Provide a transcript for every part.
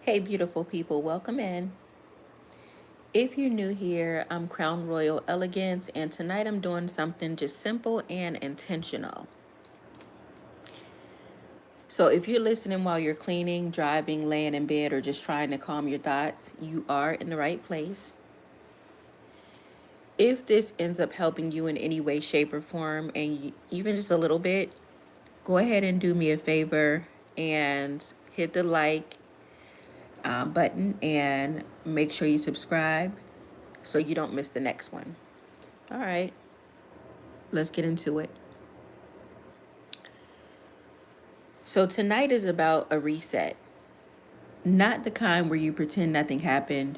Hey, beautiful people, welcome in. If you're new here, I'm Crown Royal Elegance, and tonight I'm doing something just simple and intentional. So, if you're listening while you're cleaning, driving, laying in bed, or just trying to calm your thoughts, you are in the right place. If this ends up helping you in any way, shape, or form, and even just a little bit, go ahead and do me a favor and hit the like button and make sure you subscribe so you don't miss the next one. All right, let's get into it. So, tonight is about a reset. Not the kind where you pretend nothing happened,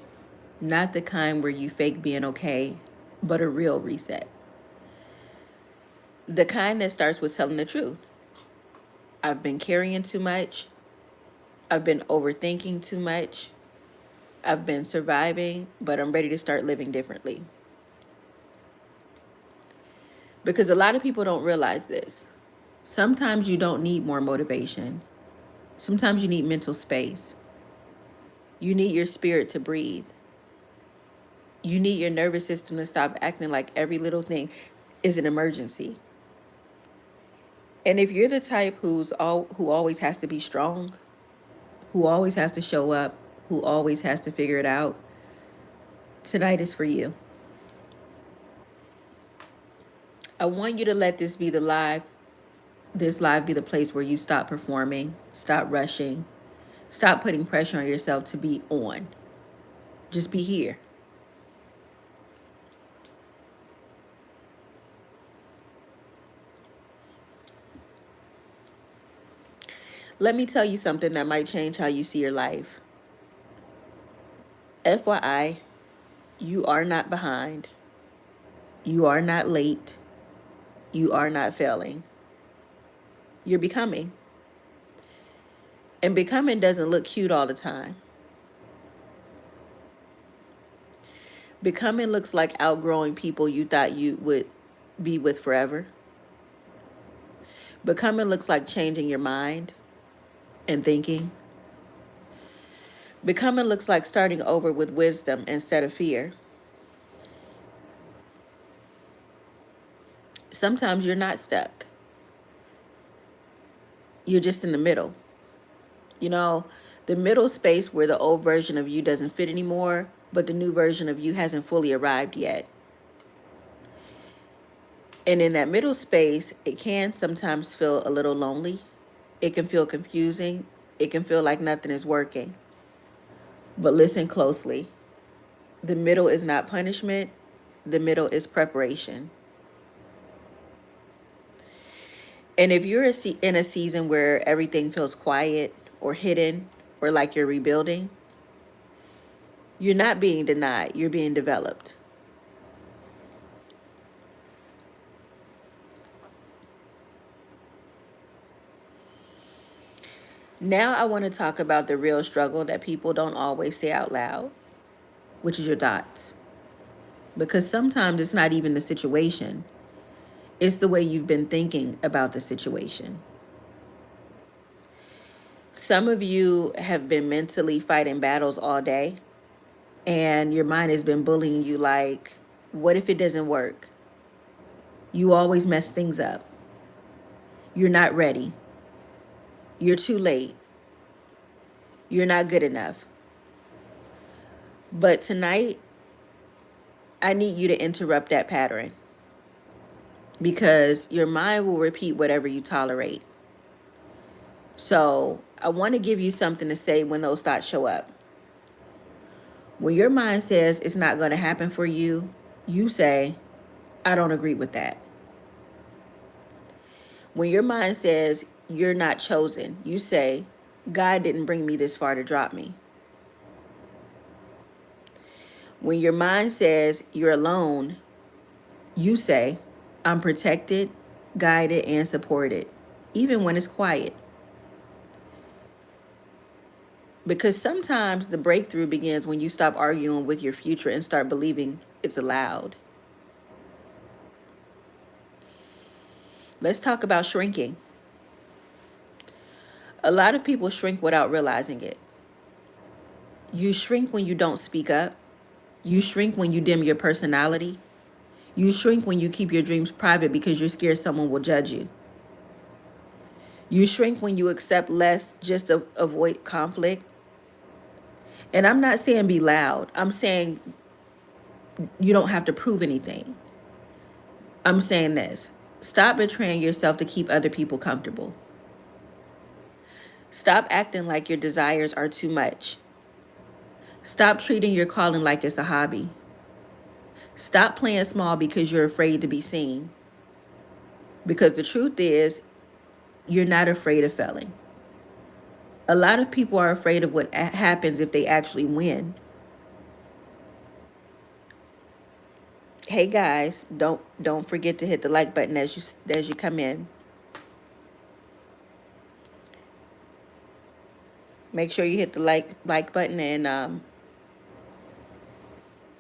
not the kind where you fake being okay, but a real reset. The kind that starts with telling the truth. I've been carrying too much. I've been overthinking too much. I've been surviving, but I'm ready to start living differently. Because a lot of people don't realize this. Sometimes you don't need more motivation. Sometimes you need mental space. You need your spirit to breathe. You need your nervous system to stop acting like every little thing is an emergency. And if you're the type who always has to be strong, who always has to show up, who always has to figure it out, tonight is for you. I want you to let this live be the place where you stop performing, stop rushing, stop putting pressure on yourself to be on. Just be here. Let me tell you something that might change how you see your life. FYI, you are not behind. You are not late. You are not failing. You're becoming. And becoming doesn't look cute all the time. Becoming looks like outgrowing people you thought you would be with forever. Becoming looks like changing your mind and thinking. Becoming looks like starting over with wisdom instead of fear. Sometimes you're not stuck. You're just in the middle. You know, the middle space where the old version of you doesn't fit anymore, but the new version of you hasn't fully arrived yet. And in that middle space, it can sometimes feel a little lonely. It can feel confusing. It can feel like nothing is working. But listen closely. The middle is not punishment. The middle is preparation. And if you're in a season where everything feels quiet or hidden or like you're rebuilding, you're not being denied. You're being developed. Now I want to talk about the real struggle that people don't always say out loud, which is your thoughts. Because sometimes it's not even the situation. It's the way you've been thinking about the situation. Some of you have been mentally fighting battles all day, and your mind has been bullying you like, what if it doesn't work? You always mess things up. You're not ready. You're too late. You're not good enough. But tonight, I need you to interrupt that pattern because your mind will repeat whatever you tolerate. So I want to give you something to say when those thoughts show up. When your mind says it's not going to happen for you, you say, I don't agree with that. When your mind says you're not chosen, you say, God didn't bring me this far to drop me. When your mind says you're alone, you say, I'm protected, guided, and supported, even when it's quiet. Because sometimes the breakthrough begins when you stop arguing with your future and start believing it's allowed. Let's talk about shrinking. A lot of people shrink without realizing it. You shrink when you don't speak up. You shrink when you dim your personality. You shrink when you keep your dreams private because you're scared someone will judge you. You shrink when you accept less just to avoid conflict. And I'm not saying be loud. I'm saying you don't have to prove anything. I'm saying this. Stop betraying yourself to keep other people comfortable. Stop acting like your desires are too much. Stop treating your calling like it's a hobby. Stop playing small because you're afraid to be seen. Because the truth is, you're not afraid of failing. A lot of people are afraid of what happens if they actually win. Hey guys, don't forget to hit the like button as you come in. Make sure you hit the like button and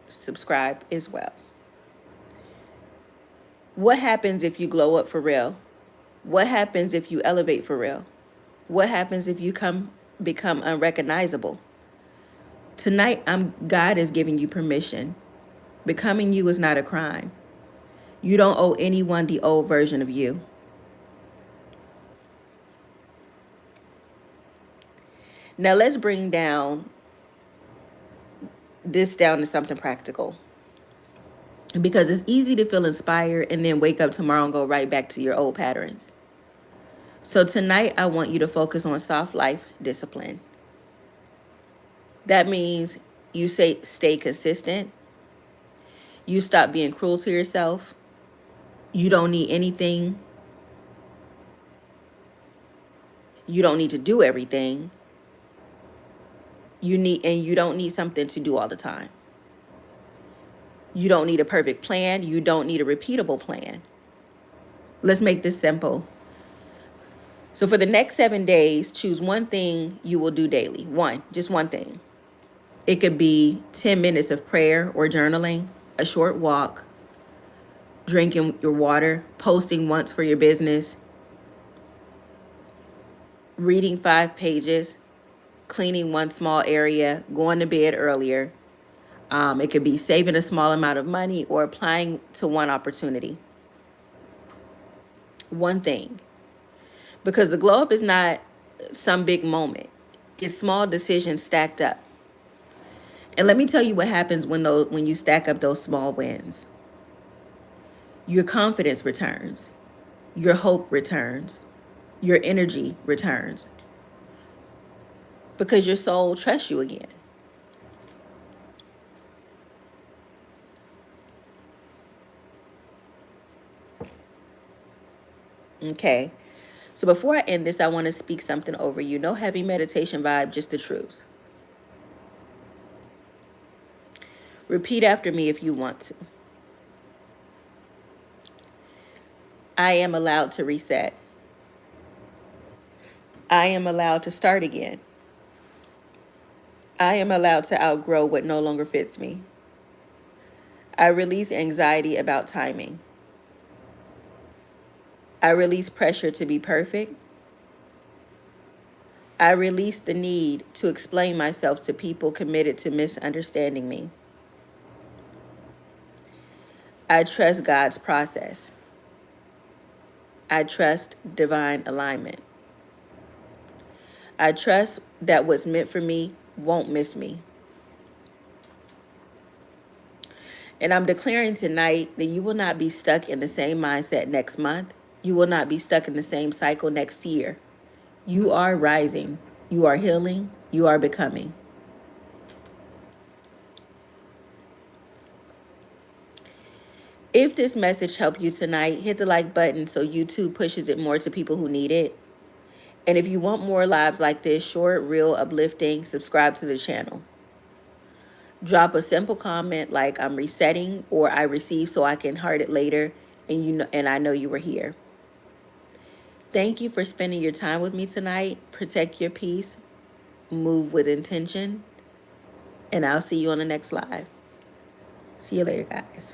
subscribe as well. What happens if you glow up for real? What happens if you elevate for real? What happens if you become unrecognizable? Tonight, God is giving you permission. Becoming you is not a crime. You don't owe anyone the old version of you. Now let's bring this down to something practical. Because it's easy to feel inspired and then wake up tomorrow and go right back to your old patterns. So tonight, I want you to focus on soft life discipline. That means you stay consistent. You stop being cruel to yourself. You don't need anything. You don't need to do everything. You don't need something to do all the time. You don't need a perfect plan. You don't need a repeatable plan. Let's make this simple. So for the next 7 days, choose one thing you will do daily. Just one thing. It could be 10 minutes of prayer or journaling, a short walk, drinking your water, posting once for your business, reading 5 pages, cleaning one small area, going to bed earlier. It could be saving a small amount of money or applying to one opportunity. One thing. Because the glow up is not some big moment. It's small decisions stacked up. And let me tell you what happens when you stack up those small wins. Your confidence returns. Your hope returns. Your energy returns. Because your soul trusts you again. Okay. So before I end this, I want to speak something over you. No heavy meditation vibe, just the truth. Repeat after me if you want to. I am allowed to reset. I am allowed to start again. I am allowed to outgrow what no longer fits me. I release anxiety about timing. I release pressure to be perfect. I release the need to explain myself to people committed to misunderstanding me. I trust God's process. I trust divine alignment. I trust that what's meant for me won't miss me. And I'm declaring tonight that you will not be stuck in the same mindset next month. You will not be stuck in the same cycle next year. You are rising. You are healing. You are becoming. If this message helped you tonight, hit the like button so YouTube pushes it more to people who need it. And if you want more lives like this, short, real, uplifting, subscribe to the channel. Drop a simple comment like I'm resetting or I received so I can heart it later and I know you were here. Thank you for spending your time with me tonight. Protect your peace. Move with intention. And I'll see you on the next live. See you later, guys.